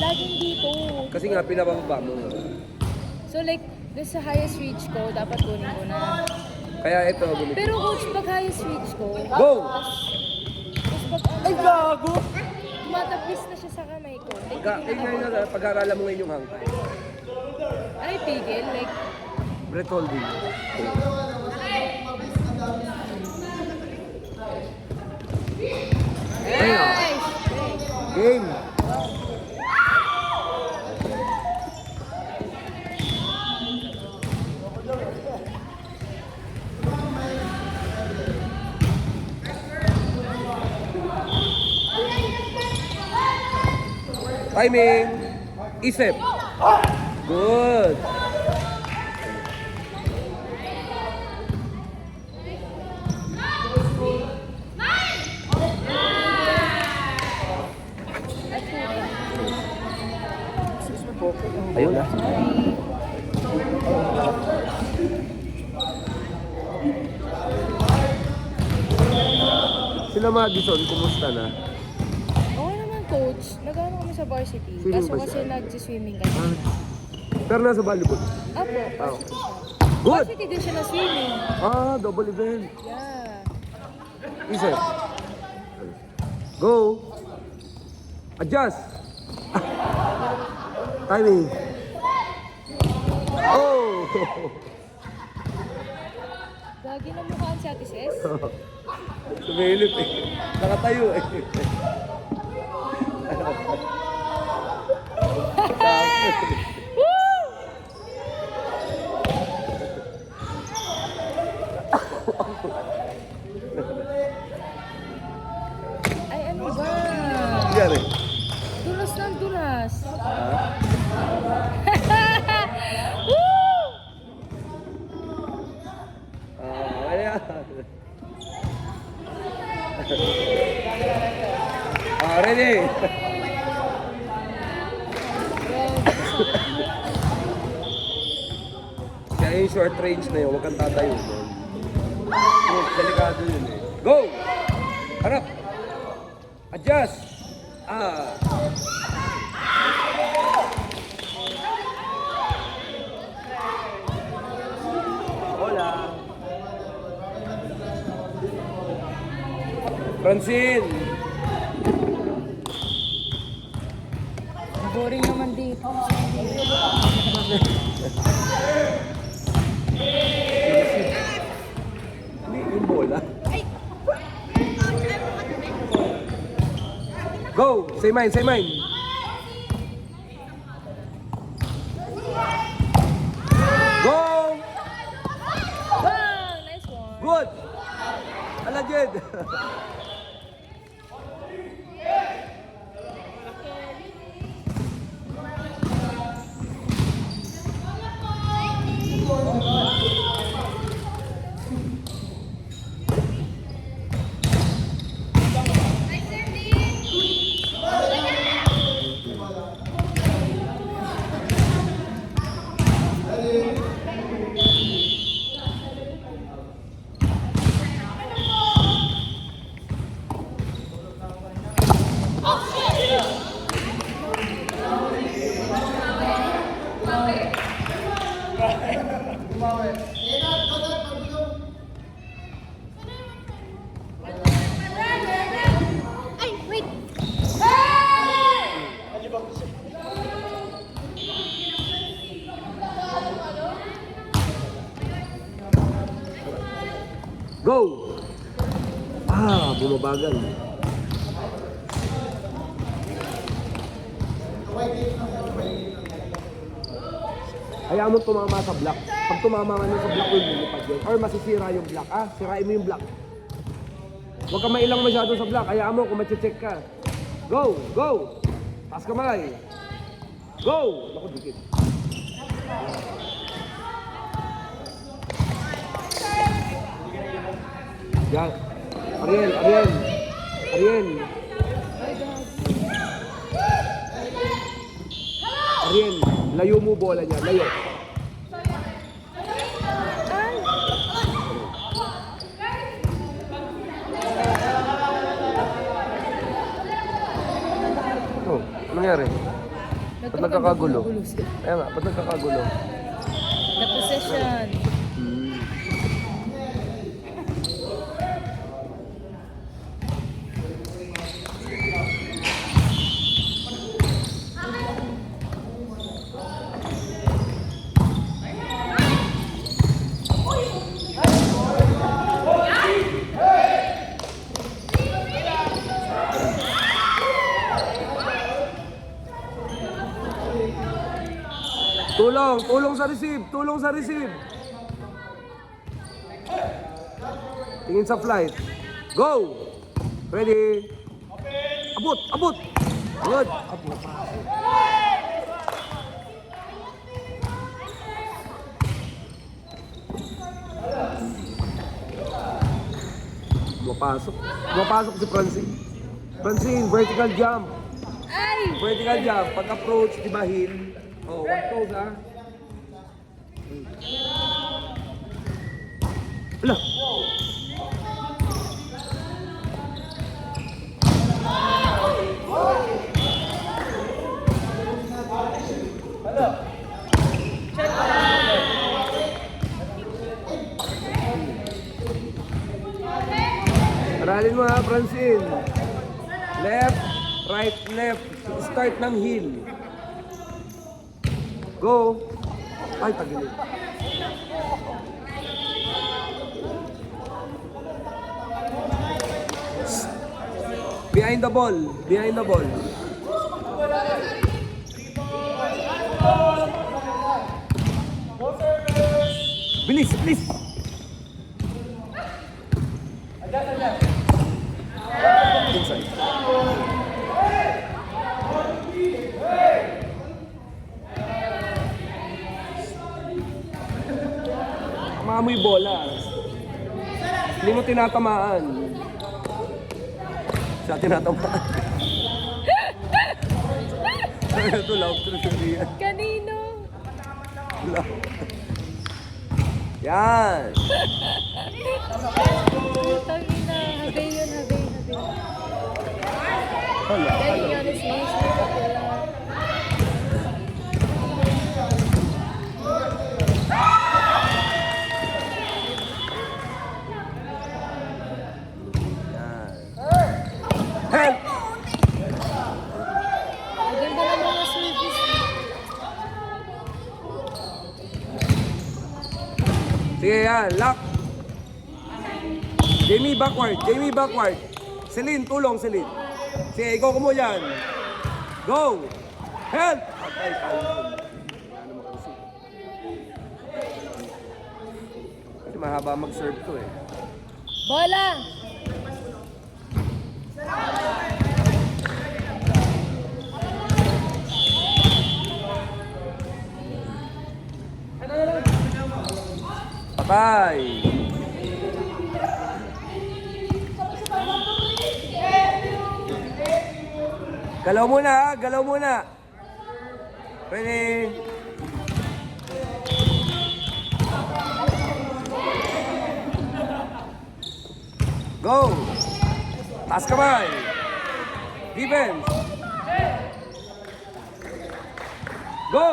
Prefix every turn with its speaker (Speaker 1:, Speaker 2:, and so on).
Speaker 1: laging dito.
Speaker 2: Kasi nga, pinababa mo.
Speaker 1: So like, this sa highest reach ko, dapat kunin ko na.
Speaker 2: Kaya ito, bumili.
Speaker 1: Pero coach, pag highest reach ko,
Speaker 2: Go!
Speaker 1: tapos pag
Speaker 2: Ay, gago!
Speaker 1: tumatapis na siya sa kamay ko. Like, hindi na
Speaker 2: Ngayon na, pag-aaralan mo ngayon yung hangkay.
Speaker 1: ano yung tigil? Like,
Speaker 2: Breath holding. Ayun o.
Speaker 1: nice!
Speaker 2: Game! Timing! Isip! Good! Ayun na. Sila Madison, kumusta na?
Speaker 1: Okay naman coach, nag-ano kami sa varsity.
Speaker 2: Swimming
Speaker 1: Kaso
Speaker 2: ba
Speaker 1: kasi
Speaker 2: siya?
Speaker 1: nag-swimming kami.
Speaker 2: Pero nasa volleyball.
Speaker 1: Apo, varsity siya.
Speaker 2: Good!
Speaker 1: Varsity din siya na swimming.
Speaker 2: Double event.
Speaker 1: Yeah.
Speaker 2: Isip. Go! Adjust! Timing! Oh!
Speaker 1: Gagi na mukhaan si Ate Ses.
Speaker 2: Sumilip eh. Nakatayo eh.
Speaker 1: Ay, ano ba?
Speaker 2: Yan eh.
Speaker 1: Dulas ng dulas.
Speaker 2: Ha?
Speaker 1: Woo!
Speaker 2: Ayan. Ready? Kaya yung short range na yun, huwag kang tatayo doon. Delikado yun eh. Go! Harap! Adjust! Hola! Francine!
Speaker 1: Boring naman dito.
Speaker 2: Yung bola. Go! Say mine, say mine! Go!
Speaker 1: Wow! Nice one.
Speaker 2: Good! Alagid!
Speaker 1: Ay, wait!
Speaker 2: Go! Bumabagal. Hayaan mo tumama sa block. Pag tumama ka na sa block, will lumipad yun. Or masisira yung block. Sirain mo yung block. Huwag ka mailang masyado sa block. Hayaan mo kung mache-check ka. Go! Go! Taas kamay. Go! Naku, dikit. Yan. Ariel, Ariel. Ariel. Ariel, layo mo bola niya. Layo. Oh, ano nangyari? Ba't nagkakagulo?
Speaker 1: sila.
Speaker 2: Kaya nga, ba't nagkakagulo?
Speaker 1: The possession.
Speaker 2: Tulong! Tulong sa receive! Tulong sa receive! Tingin sa flight. Go! Ready? Abot! Abot! Good! Abot. Mapasok. Mapasok si Francine. Francine, vertical jump.
Speaker 1: Ay!
Speaker 2: Vertical jump. Pag-approach, di ba, heel? Oh, wag toes, ha? Ala! Aralin mo ha, Francine. Left, right, left. Start ng heel. Go. Ay, tagilid. Behind the ball. Behind the ball. Bilis, bilis. Inside. Maamoy bola. Hindi mo tinatamaan. Siya tinatamaan. Ito lang, trusuriya.
Speaker 1: Kanino?
Speaker 2: Yan.
Speaker 1: Tangina. Habe yun, habe.
Speaker 2: Hala,
Speaker 1: Galing
Speaker 2: hala.
Speaker 1: yun, is Mason Capella.
Speaker 2: Help!
Speaker 1: Ang ganda ng mga service.
Speaker 2: Sige yan, lock. Jamie backward, Jamie backward. Celine, tulong Celine. Sige, ikaw mo yan. Go! Help! Patay tayo. Kasi mahaba mag-serve to eh.
Speaker 1: Bola!
Speaker 2: Patay! Galaw muna ha, galaw muna. Pwede. Go! Taas kamay! Defense! Go!